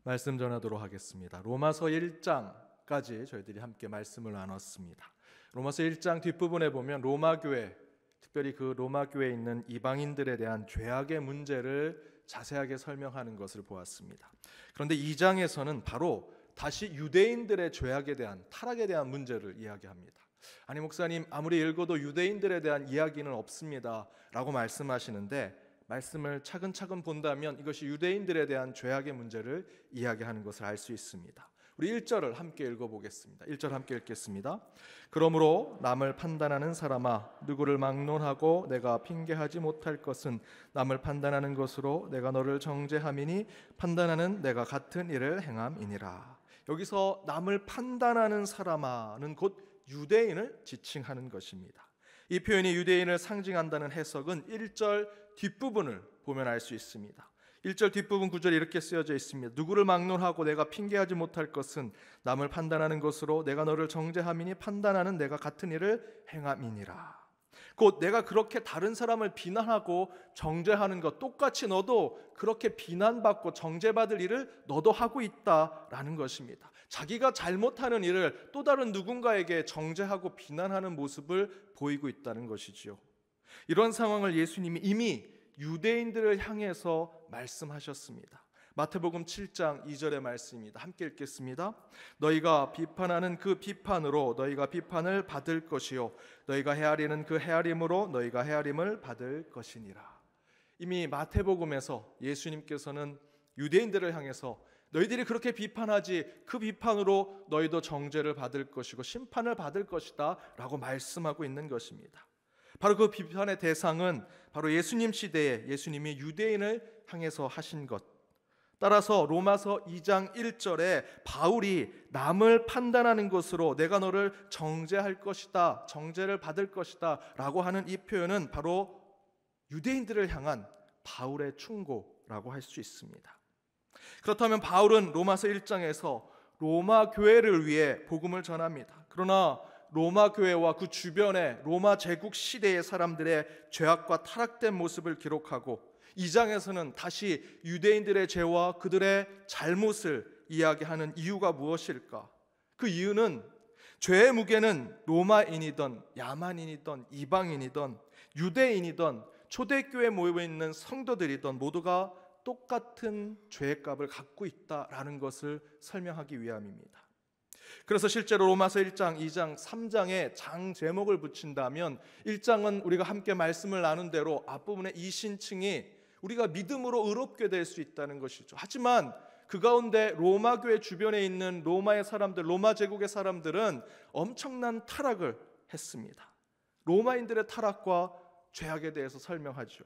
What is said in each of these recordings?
말씀 전하도록 하겠습니다. 로마서 1장까지 저희들이 함께 말씀을 나눴습니다. 로마서 1장 뒷부분에 보면 로마 교회, 특별히 그 로마 교회에 있는 이방인들에 대한 죄악의 문제를 자세하게 설명하는 것을 보았습니다. 그런데 2장에서는 바로 다시 유대인들의 죄악에 대한, 타락에 대한 문제를 이야기합니다. 아니 목사님, 아무리 읽어도 유대인들에 대한 이야기는 없습니다 라고 말씀하시는데, 말씀을 차근차근 본다면 이것이 유대인들에 대한 죄악의 문제를 이야기하는 것을 알 수 있습니다. 우리 1절을 함께 읽어보겠습니다. 1절 함께 읽겠습니다. 그러므로 남을 판단하는 사람아, 누구를 막론하고 내가 핑계하지 못할 것은 남을 판단하는 것으로 내가 너를 정죄함이니 판단하는 내가 같은 일을 행함이니라. 여기서 남을 판단하는 사람아는 곧 유대인을 지칭하는 것입니다. 이 표현이 유대인을 상징한다는 해석은 1절 뒷부분을 보면 알 수 있습니다. 1절 뒷부분 구절이 이렇게 쓰여져 있습니다. 누구를 막론하고 내가 핑계하지 못할 것은 남을 판단하는 것으로 내가 너를 정죄함이니 판단하는 내가 같은 일을 행함이니라. 곧 내가 그렇게 다른 사람을 비난하고 정죄하는 것, 똑같이 너도 그렇게 비난받고 정죄받을 일을 너도 하고 있다라는 것입니다. 자기가 잘못하는 일을 또 다른 누군가에게 정죄하고 비난하는 모습을 보이고 있다는 것이지요. 이런 상황을 예수님이 이미 유대인들을 향해서 말씀하셨습니다. 마태복음 7장 2절의 말씀입니다. 함께 읽겠습니다. 너희가 비판하는 그 비판으로 너희가 비판을 받을 것이요 너희가 헤아리는 그 헤아림으로 너희가 헤아림을 받을 것이니라. 이미 마태복음에서 예수님께서는 유대인들을 향해서 너희들이 그렇게 비판하지 그 비판으로 너희도 정죄를 받을 것이고 심판을 받을 것이다 라고 말씀하고 있는 것입니다. 바로 그 비판의 대상은 바로 예수님 시대에 예수님이 유대인을 향해서 하신 것. 따라서 로마서 2장 1절에 바울이 남을 판단하는 것으로 내가 너를 정죄할 것이다, 정죄를 받을 것이다 라고 하는 이 표현은 바로 유대인들을 향한 바울의 충고라고 할 수 있습니다. 그렇다면 바울은 로마서 1장에서 로마 교회를 위해 복음을 전합니다. 그러나 로마 교회와 그 주변의 로마 제국 시대의 사람들의 죄악과 타락된 모습을 기록하고 2장에서는 다시 유대인들의 죄와 그들의 잘못을 이야기하는 이유가 무엇일까? 그 이유는 죄의 무게는 로마인이든 야만인이든 이방인이든 유대인이든 초대교회에 모여있는 성도들이든 모두가 똑같은 죄의 값을 갖고 있다라는 것을 설명하기 위함입니다. 그래서 실제로 로마서 1장, 2장, 3장에 장 제목을 붙인다면 1장은 우리가 함께 말씀을 나눈 대로 앞부분의 이신층이 우리가 믿음으로 의롭게 될 수 있다는 것이죠. 하지만 그 가운데 로마 교회 주변에 있는 로마의 사람들, 로마 제국의 사람들은 엄청난 타락을 했습니다. 로마인들의 타락과 죄악에 대해서 설명하죠.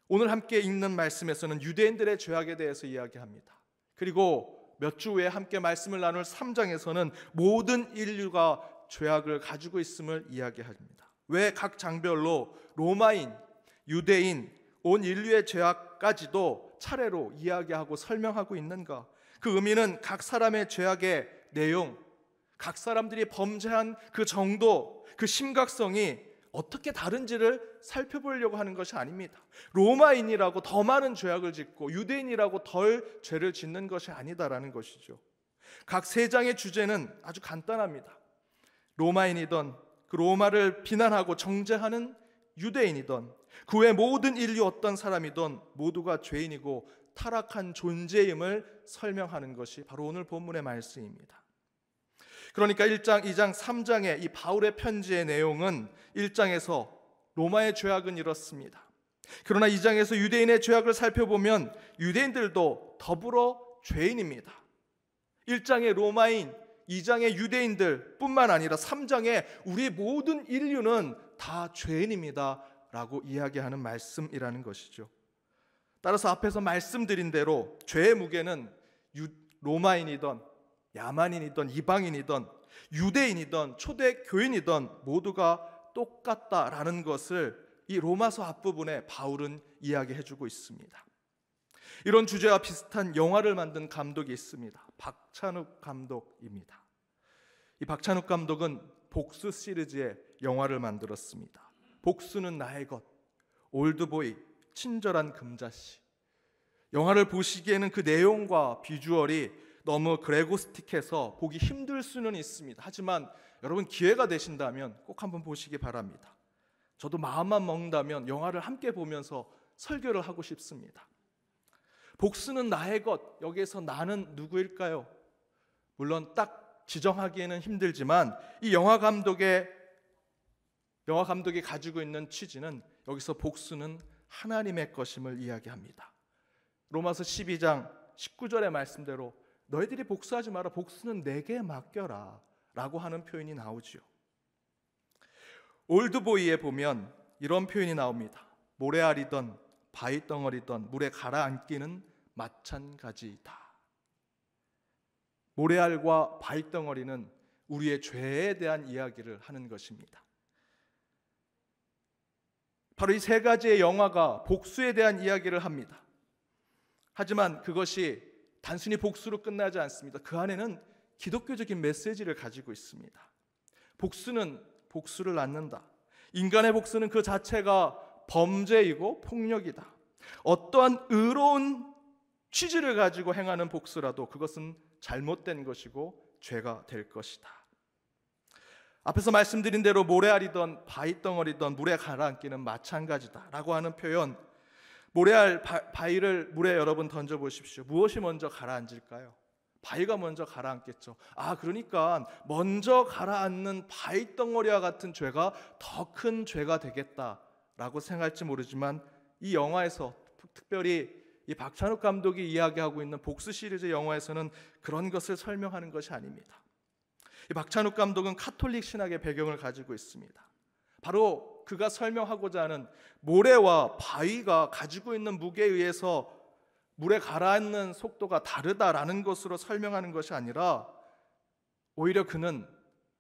오늘 함께 읽는 말씀에서는 유대인들의 죄악에 대해서 이야기합니다. 그리고 몇 주 후에 함께 말씀을 나눌 3장에서는 모든 인류가 죄악을 가지고 있음을 이야기합니다. 왜 각 장별로 로마인, 유대인, 온 인류의 죄악까지도 차례로 이야기하고 설명하고 있는가? 그 의미는 각 사람의 죄악의 내용, 각 사람들이 범죄한 그 정도, 그 심각성이 어떻게 다른지를 살펴보려고 하는 것이 아닙니다. 로마인이라고 더 많은 죄악을 짓고 유대인이라고 덜 죄를 짓는 것이 아니다라는 것이죠. 각 세 장의 주제는 아주 간단합니다. 로마인이든 그 로마를 비난하고 정죄하는 유대인이든 그 외 모든 인류 어떤 사람이든 모두가 죄인이고 타락한 존재임을 설명하는 것이 바로 오늘 본문의 말씀입니다. 그러니까 1장, 2장, 3장의 이 바울의 편지의 내용은 1장에서 로마의 죄악은 이렇습니다. 그러나 2장에서 유대인의 죄악을 살펴보면 유대인들도 더불어 죄인입니다. 1장의 로마인, 2장의 유대인들 뿐만 아니라 3장의 우리 모든 인류는 다 죄인입니다 라고 이야기하는 말씀이라는 것이죠. 따라서 앞에서 말씀드린 대로 죄의 무게는 로마인이든 야만인이든 이방인이든 유대인이든 초대교인이든 모두가 똑같다라는 것을 이 로마서 앞부분에 바울은 이야기해주고 있습니다. 이런 주제와 비슷한 영화를 만든 감독이 있습니다. 박찬욱 감독입니다. 이 박찬욱 감독은 복수 시리즈의 영화를 만들었습니다. 복수는 나의 것, 올드보이, 친절한 금자씨. 영화를 보시기에는 그 내용과 비주얼이 너무 그레고스틱해서 보기 힘들 수는 있습니다. 하지만 여러분 기회가 되신다면 꼭 한번 보시기 바랍니다. 저도 마음만 먹는다면 영화를 함께 보면서 설교를 하고 싶습니다. 복수는 나의 것, 여기에서 나는 누구일까요? 물론 딱 지정하기에는 힘들지만 이 영화 감독이 가지고 있는 취지는 여기서 복수는 하나님의 것임을 이야기합니다. 로마서 12장 19절의 말씀대로 너희들이 복수하지 마라, 복수는 내게 맡겨라 라고 하는 표현이 나오지요. 올드보이에 보면 이런 표현이 나옵니다. 모래알이던 바위덩어리던 물에 가라앉기는 마찬가지이다. 모래알과 바위덩어리는 우리의 죄에 대한 이야기를 하는 것입니다. 바로 이 세 가지의 영화가 복수에 대한 이야기를 합니다. 하지만 그것이 단순히 복수로 끝나지 않습니다. 그 안에는 기독교적인 메시지를 가지고 있습니다. 복수는 복수를 낳는다. 인간의 복수는 그 자체가 범죄이고 폭력이다. 어떠한 의로운 취지를 가지고 행하는 복수라도 그것은 잘못된 것이고 죄가 될 것이다. 앞에서 말씀드린 대로 모래알이던 바위덩어리던 물에 가라앉기는 마찬가지다 라고 하는 표현, 모래알 바위를 물에 여러분 던져보십시오. 무엇이 먼저 가라앉을까요? 바위가 먼저 가라앉겠죠. 그러니까 먼저 가라앉는 바위덩어리와 같은 죄가 더 큰 죄가 되겠다라고 생각할지 모르지만 이 영화에서 특별히 이 박찬욱 감독이 이야기하고 있는 복수 시리즈 영화에서는 그런 것을 설명하는 것이 아닙니다. 이 박찬욱 감독은 카톨릭 신학의 배경을 가지고 있습니다. 바로 그가 설명하고자 하는 모래와 바위가 가지고 있는 무게에 의해서 물에 가라앉는 속도가 다르다라는 것으로 설명하는 것이 아니라 오히려 그는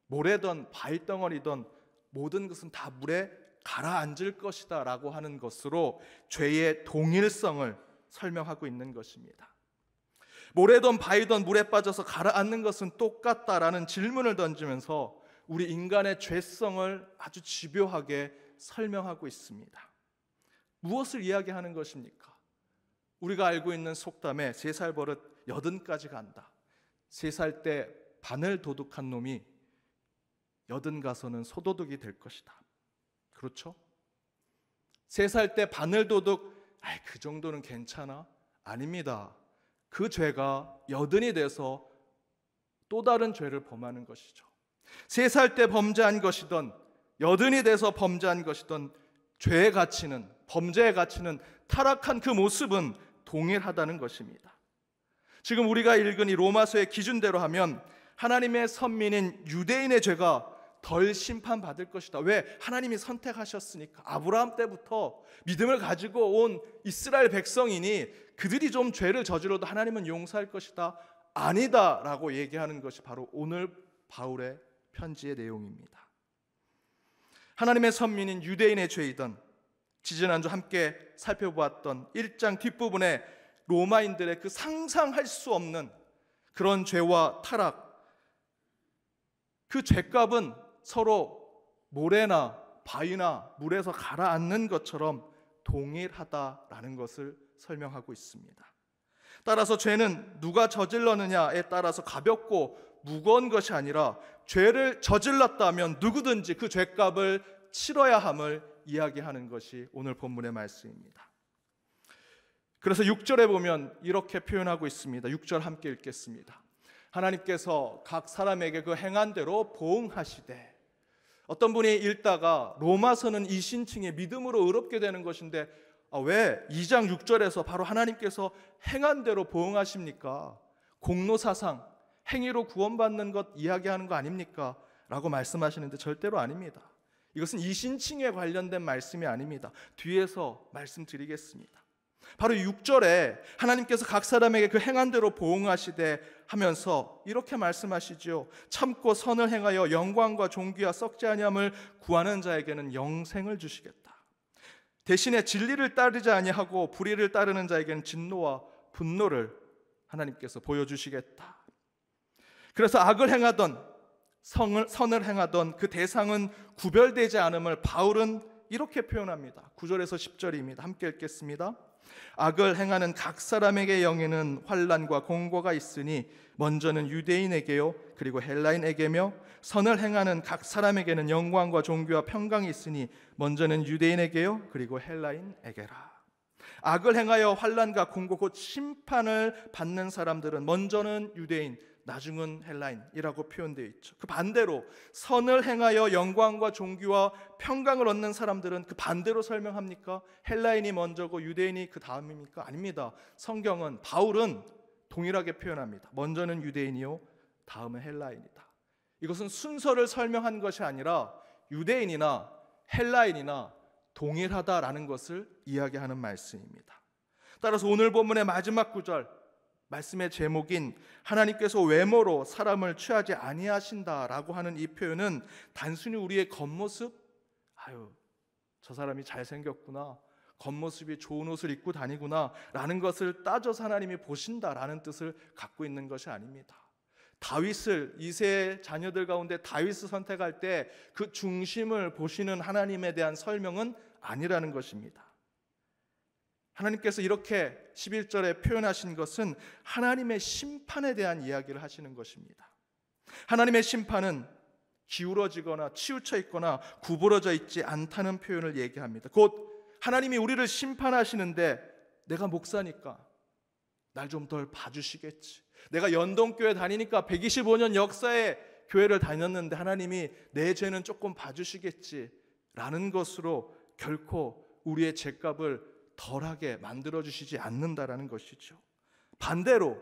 모래든 바위덩어리든 모든 것은 다 물에 가라앉을 것이다 라고 하는 것으로 죄의 동일성을 설명하고 있는 것입니다. 모래든 바위든 물에 빠져서 가라앉는 것은 똑같다라는 질문을 던지면서 우리 인간의 죄성을 아주 집요하게 설명하고 있습니다. 무엇을 이야기하는 것입니까? 우리가 알고 있는 속담에 3살 버릇 80까지 간다. 3살 때 바늘 도둑한 놈이 80 가서는 소도둑이 될 것이다. 그렇죠? 3살 때 바늘 도둑, 그 정도는 괜찮아? 아닙니다. 그 죄가 80이 돼서 또 다른 죄를 범하는 것이죠. 3살 때 범죄한 것이든 80이 돼서 범죄한 것이든 죄의 가치는, 범죄의 가치는, 타락한 그 모습은 동일하다는 것입니다. 지금 우리가 읽은 이 로마서의 기준대로 하면 하나님의 선민인 유대인의 죄가 덜 심판받을 것이다. 왜? 하나님이 선택하셨으니까. 아브라함 때부터 믿음을 가지고 온 이스라엘 백성이니 그들이 좀 죄를 저질러도 하나님은 용서할 것이다. 아니다 라고 얘기하는 것이 바로 오늘 바울의 편지의 내용입니다. 하나님의 선민인 유대인의 죄이던 지지난주 함께 살펴보았던 1장 뒷부분에 로마인들의 그 상상할 수 없는 그런 죄와 타락, 그 죄값은 서로 모래나 바위나 물에서 가라앉는 것처럼 동일하다라는 것을 설명하고 있습니다. 따라서 죄는 누가 저질렀느냐에 따라서 가볍고 무거운 것이 아니라 죄를 저질렀다면 누구든지 그 죄값을 치러야 함을 이야기하는 것이 오늘 본문의 말씀입니다. 그래서 6절에 보면 이렇게 표현하고 있습니다. 6절 함께 읽겠습니다. 하나님께서 각 사람에게 그 행한 대로 보응하시되. 어떤 분이 읽다가 로마서는 이신칭의 믿음으로 의롭게 되는 것인데 왜 2장 6절에서 바로 하나님께서 행한 대로 보응하십니까? 공로사상, 행위로 구원받는 것 이야기하는 거 아닙니까? 라고 말씀하시는데 절대로 아닙니다. 이것은 이신칭에 관련된 말씀이 아닙니다. 뒤에서 말씀드리겠습니다. 바로 6절에 하나님께서 각 사람에게 그 행한 대로 보응하시되 하면서 이렇게 말씀하시죠. 참고 선을 행하여 영광과 존귀와 썩지 아니함을 구하는 자에게는 영생을 주시겠다. 대신에 진리를 따르지 아니하고 불의를 따르는 자에게는 진노와 분노를 하나님께서 보여주시겠다. 그래서 악을 행하던 선을 행하던 그 대상은 구별되지 않음을 바울은 이렇게 표현합니다. 9절에서 10절입니다. 함께 읽겠습니다. 악을 행하는 각 사람에게 영에는 환난과 공고가 있으니 먼저는 유대인에게요 그리고 헬라인에게며 선을 행하는 각 사람에게는 영광과 존귀와 평강이 있으니 먼저는 유대인에게요 그리고 헬라인에게라. 악을 행하여 환난과 공고 곧 심판을 받는 사람들은 먼저는 유대인, 나중은 헬라인이라고 표현되어 있죠. 그 반대로 선을 행하여 영광과 존귀와 평강을 얻는 사람들은 그 반대로 설명합니까? 헬라인이 먼저고 유대인이 그 다음입니까? 아닙니다. 성경은, 바울은 동일하게 표현합니다. 먼저는 유대인이요 다음은 헬라인이다. 이것은 순서를 설명한 것이 아니라 유대인이나 헬라인이나 동일하다라는 것을 이야기하는 말씀입니다. 따라서 오늘 본문의 마지막 구절, 말씀의 제목인 하나님께서 외모로 사람을 취하지 아니하신다라고 하는 이 표현은 단순히 우리의 겉모습, 저 사람이 잘생겼구나, 겉모습이 좋은 옷을 입고 다니구나 라는 것을 따져서 하나님이 보신다라는 뜻을 갖고 있는 것이 아닙니다. 다윗을, 이새의 자녀들 가운데 다윗을 선택할 때 그 중심을 보시는 하나님에 대한 설명은 아니라는 것입니다. 하나님께서 이렇게 11절에 표현하신 것은 하나님의 심판에 대한 이야기를 하시는 것입니다. 하나님의 심판은 기울어지거나 치우쳐 있거나 구부러져 있지 않다는 표현을 얘기합니다. 곧 하나님이 우리를 심판하시는데 내가 목사니까 날 좀 덜 봐주시겠지, 내가 연동교회 다니니까 125년 역사의 교회를 다녔는데 하나님이 내 죄는 조금 봐주시겠지 라는 것으로 결코 우리의 죄값을 덜하게 만들어주시지 않는다라는 것이죠. 반대로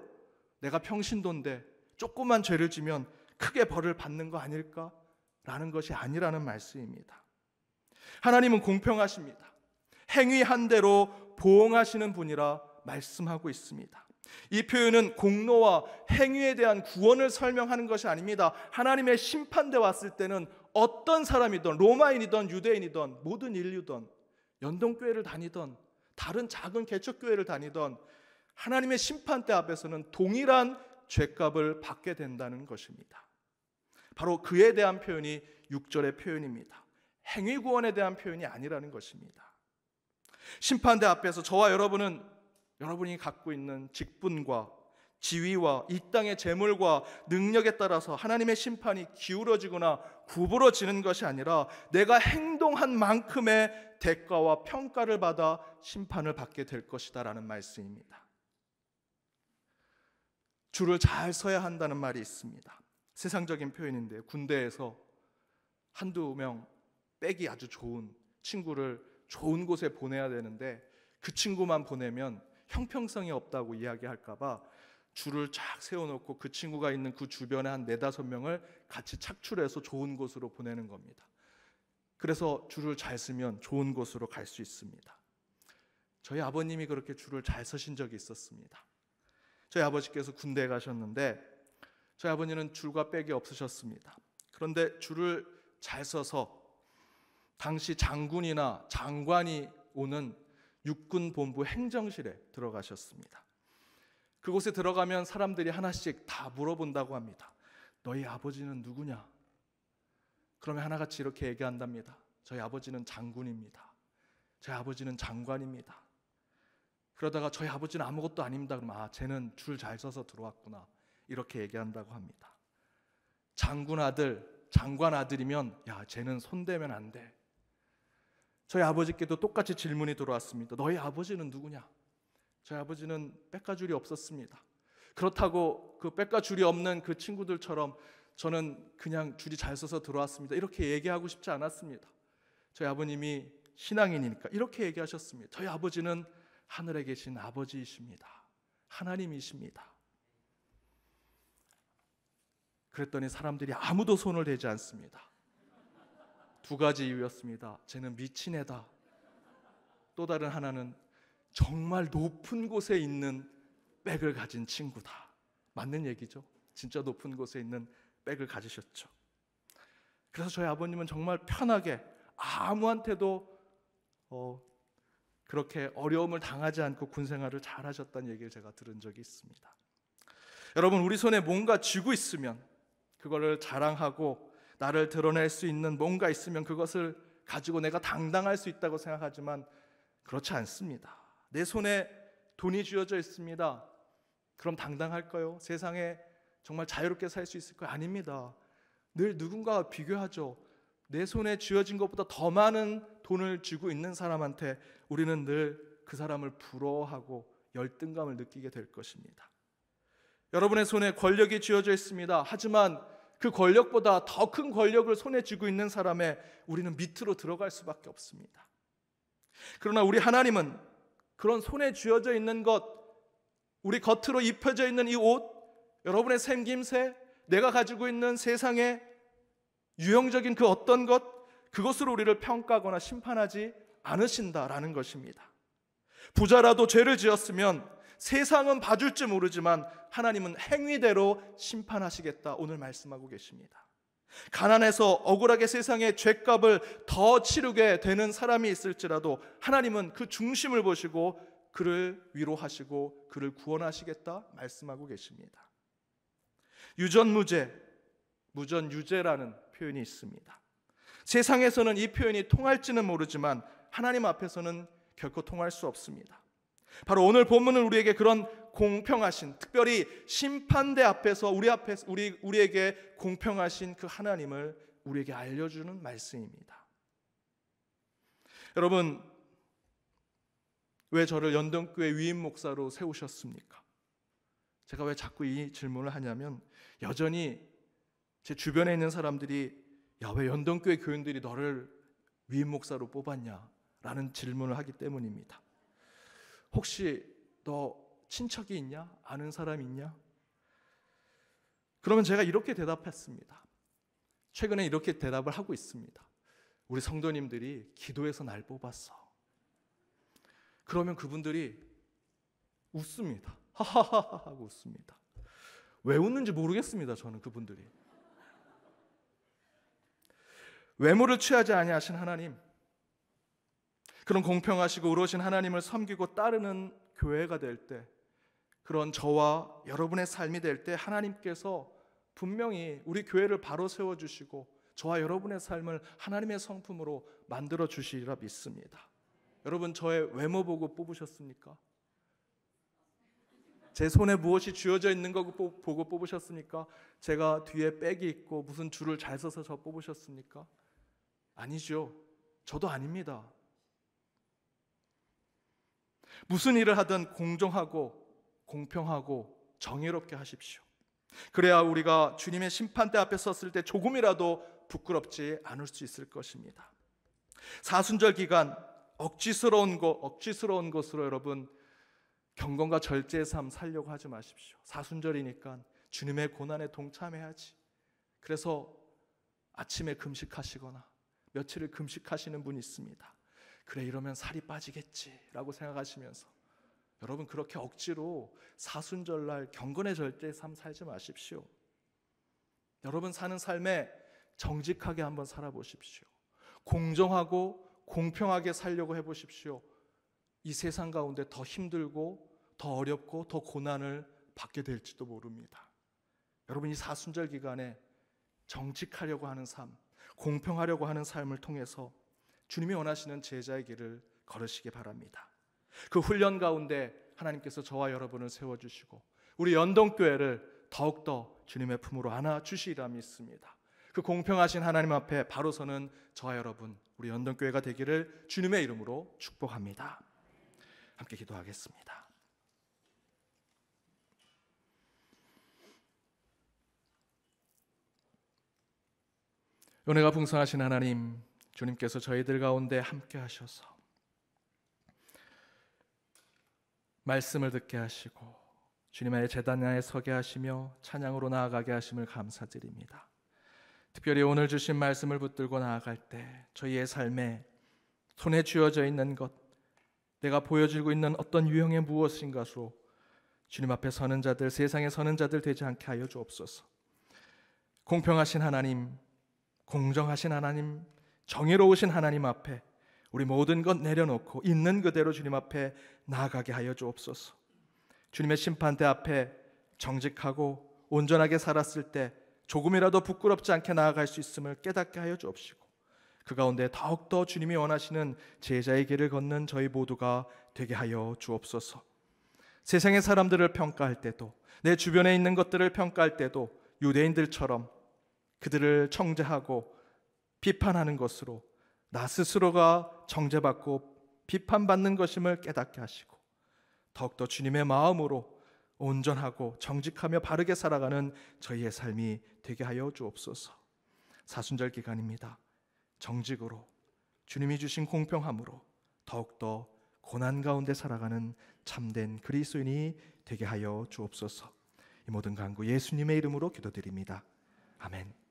내가 평신도인데 조그만 죄를 지면 크게 벌을 받는 거 아닐까라는 것이 아니라는 말씀입니다. 하나님은 공평하십니다. 행위한 대로 보응하시는 분이라 말씀하고 있습니다. 이 표현은 공로와 행위에 대한 구원을 설명하는 것이 아닙니다. 하나님의 심판대 왔을 때는 어떤 사람이든, 로마인이든 유대인이든 모든 인류든 연동교회를 다니던 다른 작은 개척교회를 다니던 하나님의 심판대 앞에서는 동일한 죄값을 받게 된다는 것입니다. 바로 그에 대한 표현이 6절의 표현입니다. 행위구원에 대한 표현이 아니라는 것입니다. 심판대 앞에서 저와 여러분이 갖고 있는 직분과 지위와 이 땅의 재물과 능력에 따라서 하나님의 심판이 기울어지거나 구부러지는 것이 아니라 내가 행동한 만큼의 대가와 평가를 받아 심판을 받게 될 것이다 라는 말씀입니다. 줄을 잘 서야 한다는 말이 있습니다. 세상적인 표현인데 군대에서 한두 명 빽이 아주 좋은 친구를 좋은 곳에 보내야 되는데 그 친구만 보내면 형평성이 없다고 이야기할까 봐 줄을 쫙 세워놓고 그 친구가 있는 그 주변에 한 4-5명을 같이 착출해서 좋은 곳으로 보내는 겁니다. 그래서 줄을 잘 쓰면 좋은 곳으로 갈 수 있습니다. 저희 아버님이 그렇게 줄을 잘 서신 적이 있었습니다. 저희 아버지께서 군대에 가셨는데 저희 아버님은 줄과 빽이 없으셨습니다. 그런데 줄을 잘 서서 당시 장군이나 장관이 오는 육군본부 행정실에 들어가셨습니다. 그곳에 들어가면 사람들이 하나씩 다 물어본다고 합니다. 너희 아버지는 누구냐? 그러면 하나같이 이렇게 얘기한답니다. 저희 아버지는 장군입니다. 저희 아버지는 장관입니다. 그러다가 저희 아버지는 아무것도 아닙니다. 그러면 쟤는 줄 잘 서서 들어왔구나 이렇게 얘기한다고 합니다. 장군 아들, 장관 아들이면 쟤는 손대면 안 돼. 저희 아버지께도 똑같이 질문이 들어왔습니다. 너희 아버지는 누구냐? 저희 아버지는 빽가줄이 없었습니다. 그렇다고 그 빽가줄이 없는 그 친구들처럼 저는 그냥 줄이 잘 서서 들어왔습니다 이렇게 얘기하고 싶지 않았습니다. 저희 아버님이 신앙인이니까 이렇게 얘기하셨습니다. 저희 아버지는 하늘에 계신 아버지이십니다. 하나님이십니다. 그랬더니 사람들이 아무도 손을 대지 않습니다. 2가지 이유였습니다. 쟤는 미친 애다. 또 다른 하나는 정말 높은 곳에 있는 빽을 가진 친구다. 맞는 얘기죠. 진짜 높은 곳에 있는 빽을 가지셨죠. 그래서 저희 아버님은 정말 편하게 아무한테도 그렇게 어려움을 당하지 않고 군생활을 잘 하셨다는 얘기를 제가 들은 적이 있습니다. 여러분, 우리 손에 뭔가 쥐고 있으면 그거를 자랑하고 나를 드러낼 수 있는 뭔가 있으면 그것을 가지고 내가 당당할 수 있다고 생각하지만 그렇지 않습니다. 내 손에 돈이 쥐어져 있습니다. 그럼 당당할까요? 세상에 정말 자유롭게 살 수 있을까요? 아닙니다. 늘 누군가와 비교하죠. 내 손에 쥐어진 것보다 더 많은 돈을 쥐고 있는 사람한테 우리는 늘 그 사람을 부러워하고 열등감을 느끼게 될 것입니다. 여러분의 손에 권력이 쥐어져 있습니다. 하지만 그 권력보다 더 큰 권력을 손에 쥐고 있는 사람의 우리는 밑으로 들어갈 수밖에 없습니다. 그러나 우리 하나님은 그런 손에 쥐어져 있는 것, 우리 겉으로 입혀져 있는 이 옷, 여러분의 생김새, 내가 가지고 있는 세상의 유형적인 그 어떤 것, 그것으로 우리를 평가하거나 심판하지 않으신다라는 것입니다. 부자라도 죄를 지었으면 세상은 봐줄지 모르지만 하나님은 행위대로 심판하시겠다 오늘 말씀하고 계십니다. 가난해서 억울하게 세상의 죄값을 더 치르게 되는 사람이 있을지라도 하나님은 그 중심을 보시고 그를 위로하시고 그를 구원하시겠다 말씀하고 계십니다. 유전무죄, 무전유죄라는 표현이 있습니다. 세상에서는 이 표현이 통할지는 모르지만 하나님 앞에서는 결코 통할 수 없습니다. 바로 오늘 본문은 우리에게 그런 공평하신, 특별히 심판대 앞에서 우리에게 공평하신 그 하나님을 우리에게 알려주는 말씀입니다. 여러분, 왜 저를 연동교회 위임 목사로 세우셨습니까? 제가 왜 자꾸 이 질문을 하냐면 여전히 제 주변에 있는 사람들이 야, 왜 연동교회 교인들이 너를 위임 목사로 뽑았냐? 라는 질문을 하기 때문입니다. 혹시 너 친척이 있냐? 아는 사람 있냐? 그러면 제가 이렇게 대답했습니다. 최근에 이렇게 대답을 하고 있습니다. 우리 성도님들이 기도해서 날 뽑았어. 그러면 그분들이 웃습니다. 하하하 하고 웃습니다. 왜 웃는지 모르겠습니다. 저는 그분들이. 외모를 취하지 아니하신 하나님, 그런 공평하시고 의로우신 하나님을 섬기고 따르는 교회가 될 때, 그런 저와 여러분의 삶이 될 때 하나님께서 분명히 우리 교회를 바로 세워주시고 저와 여러분의 삶을 하나님의 성품으로 만들어 주시리라 믿습니다. 여러분, 저의 외모 보고 뽑으셨습니까? 제 손에 무엇이 쥐어져 있는 거 보고 뽑으셨습니까? 제가 뒤에 백이 있고 무슨 줄을 잘 서서 저 뽑으셨습니까? 아니죠. 저도 아닙니다. 무슨 일을 하든 공정하고 공평하고 정의롭게 하십시오. 그래야 우리가 주님의 심판대 앞에 섰을 때 조금이라도 부끄럽지 않을 수 있을 것입니다. 사순절 기간 억지스러운 것으로 여러분 경건과 절제의 삶 살려고 하지 마십시오. 사순절이니까 주님의 고난에 동참해야지. 그래서 아침에 금식하시거나 며칠을 금식하시는 분이 있습니다. 그래, 이러면 살이 빠지겠지라고 생각하시면서 여러분 그렇게 억지로 사순절날 경건의 절제의 삶 살지 마십시오. 여러분 사는 삶에 정직하게 한번 살아보십시오. 공정하고 공평하게 살려고 해보십시오. 이 세상 가운데 더 힘들고 더 어렵고 더 고난을 받게 될지도 모릅니다. 여러분 이 사순절 기간에 정직하려고 하는 삶, 공평하려고 하는 삶을 통해서 주님이 원하시는 제자의 길을 걸으시기 바랍니다. 그 훈련 가운데 하나님께서 저와 여러분을 세워주시고 우리 연동교회를 더욱더 주님의 품으로 안아주시리라 믿습니다. 그 공평하신 하나님 앞에 바로 서는 저와 여러분, 우리 연동교회가 되기를 주님의 이름으로 축복합니다. 함께 기도하겠습니다. 은혜가 풍성하신 하나님, 주님께서 저희들 가운데 함께 하셔서 말씀을 듣게 하시고 주님의 제단야에 서게 하시며 찬양으로 나아가게 하심을 감사드립니다. 특별히 오늘 주신 말씀을 붙들고 나아갈 때 저희의 삶에 손에 쥐어져 있는 것, 내가 보여지고 있는 어떤 유형의 무엇인가로 주님 앞에 서는 자들, 세상에 서는 자들 되지 않게 하여 주옵소서. 공평하신 하나님, 공정하신 하나님, 정의로우신 하나님 앞에 우리 모든 것 내려놓고 있는 그대로 주님 앞에 나아가게 하여 주옵소서. 주님의 심판대 앞에 정직하고 온전하게 살았을 때 조금이라도 부끄럽지 않게 나아갈 수 있음을 깨닫게 하여 주옵시고 그 가운데 더욱더 주님이 원하시는 제자의 길을 걷는 저희 모두가 되게 하여 주옵소서. 세상의 사람들을 평가할 때도, 내 주변에 있는 것들을 평가할 때도 유대인들처럼 그들을 청죄하고 비판하는 것으로 나 스스로가 정죄받고 비판받는 것임을 깨닫게 하시고, 더욱더 주님의 마음으로 온전하고 정직하며 바르게 살아가는 저희의 삶이 되게 하여 주옵소서. 사순절 기간입니다. 정직으로, 주님이 주신 공평함으로 더욱더 고난 가운데 살아가는 참된 그리스도인이 되게 하여 주옵소서. 이 모든 간구 예수님의 이름으로 기도드립니다. 아멘.